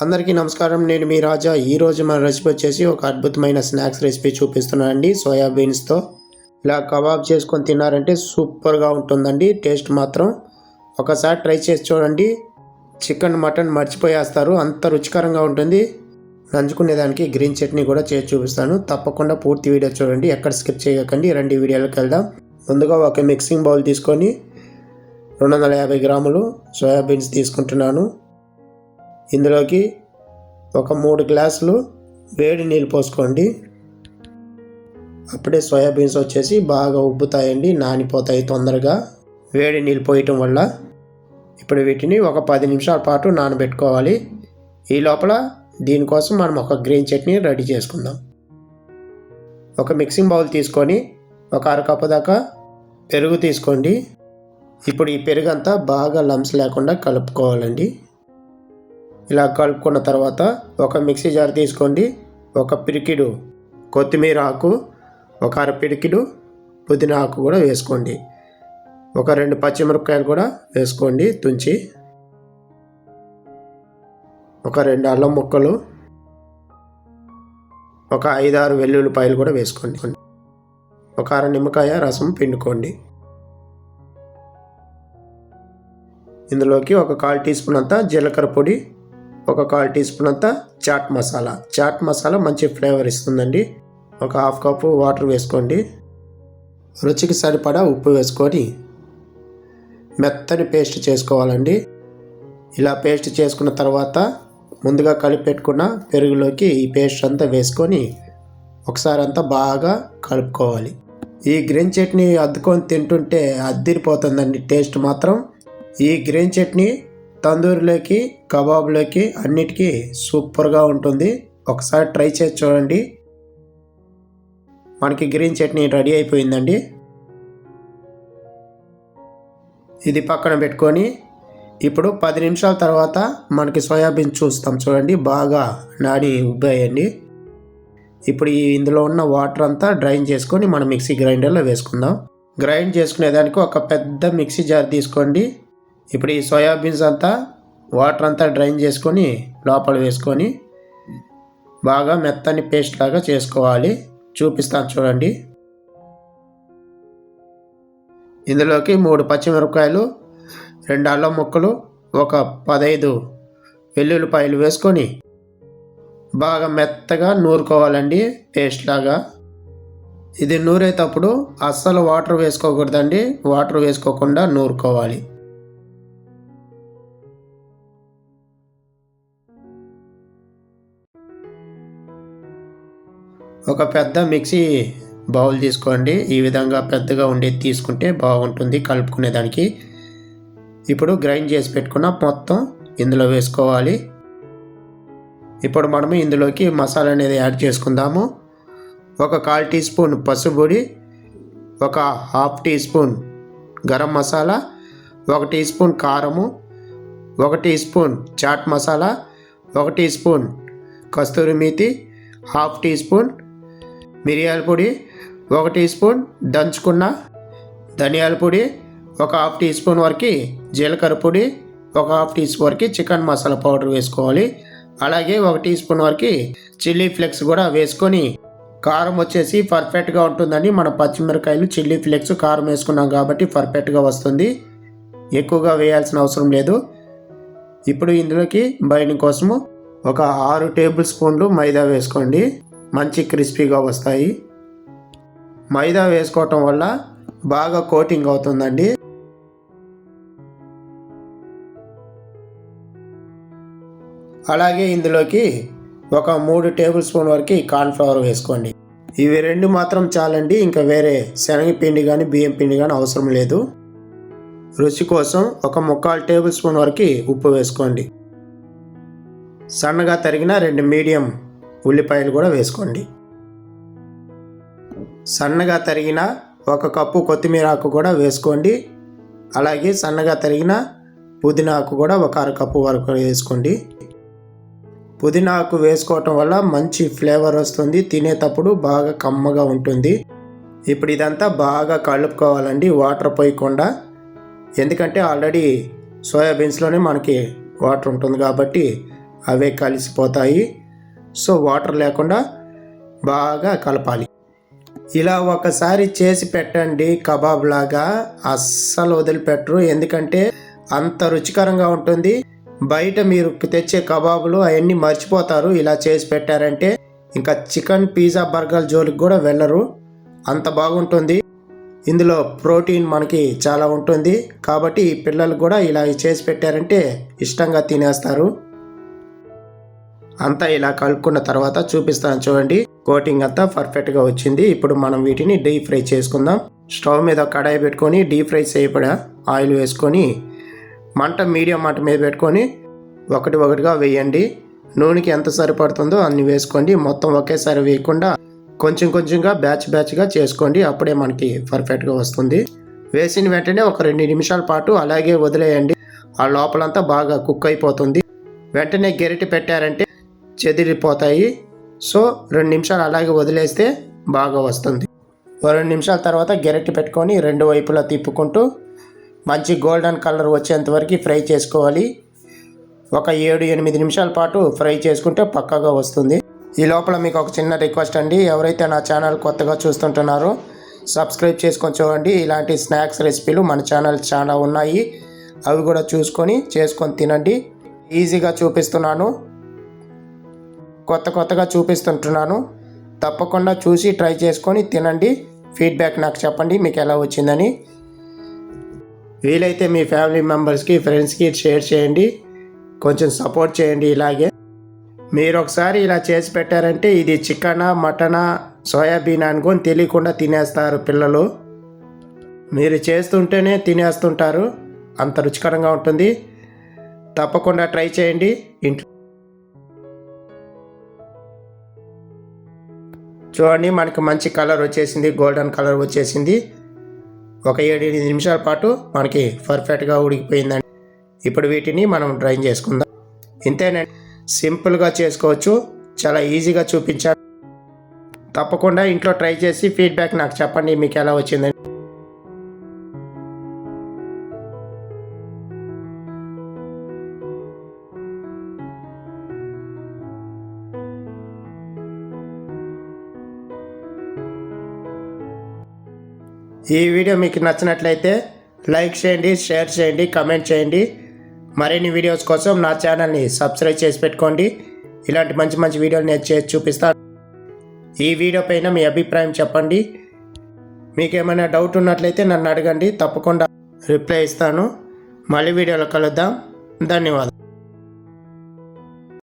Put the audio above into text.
అందరికీ నమస్కారం. నేను మీ రాజా. ఈరోజు మన రెసిపీ వచ్చేసి ఒక అద్భుతమైన స్నాక్స్ రెసిపీ చూపిస్తున్నానండి. సోయాబీన్స్తో ఇలా కబాబ్ చేసుకొని తిన్నారంటే సూపర్గా ఉంటుందండి. టేస్ట్ మాత్రం ఒకసారి ట్రై చేసి చూడండి. చికెన్ మటన్ మర్చిపోయేస్తారు, అంత రుచికరంగా ఉంటుంది. నంచుకునేదానికి గ్రీన్ చట్నీ కూడా చేసి చూపిస్తాను. తప్పకుండా పూర్తి వీడియో చూడండి, ఎక్కడ స్కిప్ చేయకండి. రెండు వీడియోలకు వెళ్దాం. ముందుగా ఒక మిక్సింగ్ బౌల్ తీసుకొని 250 గ్రాములు సోయాబీన్స్ తీసుకుంటున్నాను. ఇందులోకి ఒక 3 గ్లాసులు వేడి నీళ్ళు పోసుకోండి. అప్పుడే సోయాబీన్స్ వచ్చేసి బాగా ఉబ్బుతాయండి, నానిపోతాయి తొందరగా వేడి నీళ్ళు పోయటం వల్ల. ఇప్పుడు వీటిని ఒక 10 నిమిషాల పాటు నానబెట్టుకోవాలి. ఈ లోపల దీనికోసం మనం ఒక గ్రీన్ చట్నీ రెడీ చేసుకుందాం. ఒక మిక్సింగ్ బౌల్ తీసుకొని ఒక అరకప్పు దాకా పెరుగు తీసుకోండి. ఇప్పుడు ఈ పెరుగు అంతా బాగా లంప్స్ లేకుండా కలుపుకోవాలండి. ఇలా కలుపుకున్న తర్వాత ఒక మిక్సీ జార్ తీసుకోండి. ఒక పిడికిడు కొత్తిమీర ఆకు, ఒక అర పిడికిడు పుదీనా ఆకు కూడా వేసుకోండి. ఒక 2 పచ్చిమిరపకాయలు కూడా వేసుకోండి తుంచి. ఒక 2 అల్లం ముక్కలు, ఒక 5-6 వెల్లుల్లిపాయలు కూడా వేసుకోండి. ఒక అర నిమ్మకాయ రసం పిండుకోండి. ఇందులోకి ఒక 1/4 టీ స్పూన్ అంతా జీలకర్ర పొడి, ఒక 1/4 టీ స్పూన్ అంతా చాట్ మసాలా మంచి ఫ్లేవర్ ఇస్తుందండి. ఒక 1/2 కప్పు వాటర్ వేసుకోండి. రుచికి సరిపడా ఉప్పు వేసుకొని మెత్తని పేస్ట్ చేసుకోవాలండి. ఇలా పేస్ట్ చేసుకున్న తర్వాత ముందుగా కలిపి పెట్టుకున్న పెరుగులోకి ఈ పేస్ట్ అంతా వేసుకొని ఒకసారి అంతా బాగా కలుపుకోవాలి. ఈ గ్రీన్ చట్నీ అద్దుకొని తింటుంటే అద్దిరిపోతుందండి టేస్ట్ మాత్రం. ఈ గ్రీన్ చట్నీ తందూరిలోకి, కబాబ్లోకి అన్నిటికీ సూపర్గా ఉంటుంది. ఒకసారి ట్రై చేసి చూడండి. మనకి గ్రీన్ చట్నీ రెడీ అయిపోయిందండి. ఇది పక్కన పెట్టుకొని ఇప్పుడు 10 నిమిషాల తర్వాత మనకి సోయాబీన్ చూస్తాం. చూడండి, బాగా నాడి ఉబ్బాయండి. ఇప్పుడు ఇందులో ఉన్న వాటర్ అంతా డ్రైన్ చేసుకొని మనం మిక్సీ గ్రైండర్లో వేసుకుందాం. గ్రైండ్ చేసుకునేదానికి ఒక పెద్ద మిక్సీ జార్ తీసుకోండి. ఇప్పుడు ఈ సోయాబీన్స్ అంతా వాటర్ అంతా డ్రైన్ చేసుకొని లోపల వేసుకొని బాగా మెత్తని పేస్ట్ లాగా చేసుకోవాలి. చూపిస్తాను చూడండి. ఇందులోకి 3 పచ్చిమిరపకాయలు, 2 అల్లం ముక్కలు, ఒక 15 వెల్లుల్లిపాయలు వేసుకొని బాగా మెత్తగా నూరుకోవాలండి పేస్ట్ లాగా. ఇది నూరేటప్పుడు అస్సలు వాటర్ వేసుకోకూడదండి. వాటర్ వేసుకోకుండా నూరుకోవాలి. ఒక పెద్ద మిక్సీ బౌల్ తీసుకోండి. ఈ విధంగా పెద్దగా ఉండేది తీసుకుంటే బాగుంటుంది కలుపుకునేదానికి. ఇప్పుడు గ్రైండ్ చేసి పెట్టుకున్న మొత్తం ఇందులో వేసుకోవాలి. ఇప్పుడు మనము ఇందులోకి మసాలా అనేది యాడ్ చేసుకుందాము. ఒక 1/4 టీ స్పూన్ పసుపు పొడి, ఒక 1/2 teaspoon garam masala, 1 teaspoon కారము, 1 teaspoon chaat masala, 1 teaspoon kasuri methi, 1/2 teaspoon మిరియాల పొడి, 1 టీ స్పూన్ దంచుకున్న ధనియాల పొడి, ఒక 1/2 టీ స్పూన్ వరకు జీలకర్ర పొడి, ఒక 1/2 టీ స్పూన్ వరకు చికెన్ మసాలా పౌడర్ వేసుకోవాలి. అలాగే 1 టీ స్పూన్ వరకు చిల్లీ ఫ్లేక్స్ కూడా వేసుకొని, కారం వచ్చేసి పర్ఫెక్ట్గా ఉంటుందని మన పచ్చిమిరకాయలు చిల్లీ ఫ్లేక్స్ కారం వేసుకున్నాం కాబట్టి పర్ఫెక్ట్గా వస్తుంది. ఎక్కువగా వేయాల్సిన అవసరం లేదు. ఇప్పుడు ఇందులోకి బైండింగ్ కోసము ఒక 6 టేబుల్ స్పూన్లు మైదా వేసుకోండి. మంచి క్రిస్పీగా వస్తాయి. మైదా వేసుకోవటం వల్ల బాగా కోటింగ్ అవుతుందండి. అలాగే ఇందులోకి ఒక 3 టేబుల్ స్పూన్ వరకు కార్న్ఫ్లవర్ వేసుకోండి. ఇవి 2 మాత్రం చాలండి. ఇంకా వేరే శనగపిండి కానీ బియ్యం పిండి కానీ అవసరం లేదు. రుచి కోసం ఒక 3/4 టేబుల్ స్పూన్ వరకు ఉప్పు వేసుకోండి. సన్నగా తరిగిన 2 మీడియం ఉల్లిపాయలు కూడా వేసుకోండి. సన్నగా తరిగిన 1 కప్పు కొత్తిమీర ఆకు కూడా వేసుకోండి. అలాగే సన్నగా తరిగిన పుదీనా ఆకు కూడా ఒక అర కప్పు వరకు వేసుకోండి. పుదీనా ఆకు వేసుకోవటం వల్ల మంచి ఫ్లేవర్ వస్తుంది, తినేటప్పుడు బాగా కమ్మగా ఉంటుంది. ఇప్పుడు ఇదంతా బాగా కలుపుకోవాలండి, వాటర్ పోయకుండా. ఎందుకంటే ఆల్రెడీ సోయాబీన్స్లోనే మనకి వాటర్ ఉంటుంది కాబట్టి అవే కలిసిపోతాయి. సో వాటర్ లేకుండా బాగా కలపాలి. ఇలా ఒకసారి చేసి పెట్టండి, కబాబ్ లాగా అస్సలు వదిలిపెట్టరు. ఎందుకంటే అంత రుచికరంగా ఉంటుంది. బయట మీరు తెచ్చే కబాబులు అవన్నీ మర్చిపోతారు. ఇలా చేసి పెట్టారంటే ఇంకా చికెన్, పిజ్జా, బర్గర్ జోలికి కూడా వెళ్ళరు. అంత బాగుంటుంది. ఇందులో ప్రోటీన్ మనకి చాలా ఉంటుంది. కాబట్టి పిల్లలు కూడా ఇలా చేసి పెట్టారంటే ఇష్టంగా తినేస్తారు. అంతా ఇలా కలుపుకున్న తర్వాత చూపిస్తాను చూడండి. కోటింగ్ అంతా పర్ఫెక్ట్గా వచ్చింది. ఇప్పుడు మనం వీటిని డీప్ ఫ్రై చేసుకుందాం. స్టవ్ మీద కడాయి పెట్టుకొని డీప్ ఫ్రై చేయబడా ఆయిల్ వేసుకొని మంట మీడియం మంట మీద పెట్టుకొని ఒకటిగా వేయండి. నూనెకి ఎంత సరిపడుతుందో అన్ని వేసుకోండి. మొత్తం ఒకేసారి వేయకుండా కొంచెంగా బ్యాచ్గా చేసుకోండి. అప్పుడే మనకి పర్ఫెక్ట్గా వస్తుంది. వేసిన వెంటనే ఒక 2 నిమిషాల పాటు అలాగే వదిలేయండి. ఆ లోపలంతా బాగా కుక్ అయిపోతుంది. వెంటనే గెరిటి పెట్టారంటే చెదిరిపోతాయి. సో 2 నిమిషాలు అలాగే వదిలేస్తే బాగా వస్తుంది. 2 నిమిషాల తర్వాత గెరిటి పెట్టుకొని 2 వైపులా తిప్పుకుంటూ మంచి గోల్డెన్ కలర్ వచ్చేంత వరకు ఫ్రై చేసుకోవాలి. ఒక 7-8 నిమిషాల పాటు ఫ్రై చేసుకుంటే పక్కాగా వస్తుంది. ఈ లోపల మీకు ఒక చిన్న రిక్వెస్ట్ అండి. ఎవరైతే నా ఛానల్ కొత్తగా చూస్తుంటున్నారో సబ్స్క్రైబ్ చేసుకొని చూడండి. ఇలాంటి స్నాక్స్ రెసిపీలు మన ఛానల్ చాలా ఉన్నాయి. అవి కూడా చేసుకొని తినండి. ఈజీగా చూపిస్తున్నాను, కొత్తగా చూపిస్తుంటున్నాను. తప్పకుండా చూసి ట్రై చేసుకొని తినండి. ఫీడ్బ్యాక్ నాకు చెప్పండి మీకు ఎలా వచ్చిందని. వీలైతే మీ ఫ్యామిలీ మెంబర్స్కి, ఫ్రెండ్స్కి షేర్ చేయండి. కొంచెం సపోర్ట్ చేయండి. ఇలాగే మీరు ఒకసారి ఇలా చేసి పెట్టారంటే ఇది చికెనా, మటనా, సోయాబీన్ అనుకొని తెలియకుండా తినేస్తారు పిల్లలు. మీరు చేస్తుంటేనే తినేస్తుంటారు. అంత రుచికరంగా ఉంటుంది. తప్పకుండా ట్రై చేయండి ఇంట్లో. చూడండి, మనకి మంచి కలర్ వచ్చేసింది, గోల్డెన్ కలర్ వచ్చేసింది. ఒక 7-8 నిమిషాల పాటు మనకి పర్ఫెక్ట్గా ఉడికిపోయిందండి. ఇప్పుడు వీటిని మనం డ్రైన్ చేసుకుందాం. ఇంతేనండి, సింపుల్గా చేసుకోవచ్చు. చాలా ఈజీగా చూపించాను. తప్పకుండా ఇంట్లో ట్రై చేసి ఫీడ్బ్యాక్ నాకు చెప్పండి మీకు ఎలా వచ్చిందని. ఈ వీడియో మీకు నచ్చినట్లయితే లైక్ చేయండి, షేర్ చేయండి, కమెంట్ చేయండి. మరిన్ని వీడియోస్ కోసం నా ఛానల్ని సబ్స్క్రైబ్ చేసి పెట్టుకోండి. ఇలాంటి మంచి వీడియోలు నేను చేసి చూపిస్తాను. ఈ వీడియో పైన మీ అభిప్రాయం చెప్పండి. మీకు ఏమైనా డౌట్ ఉన్నట్లయితే నన్ను అడగండి, తప్పకుండా రిప్లై ఇస్తాను. మళ్ళీ వీడియోలో కలుద్దాం. ధన్యవాదాలు.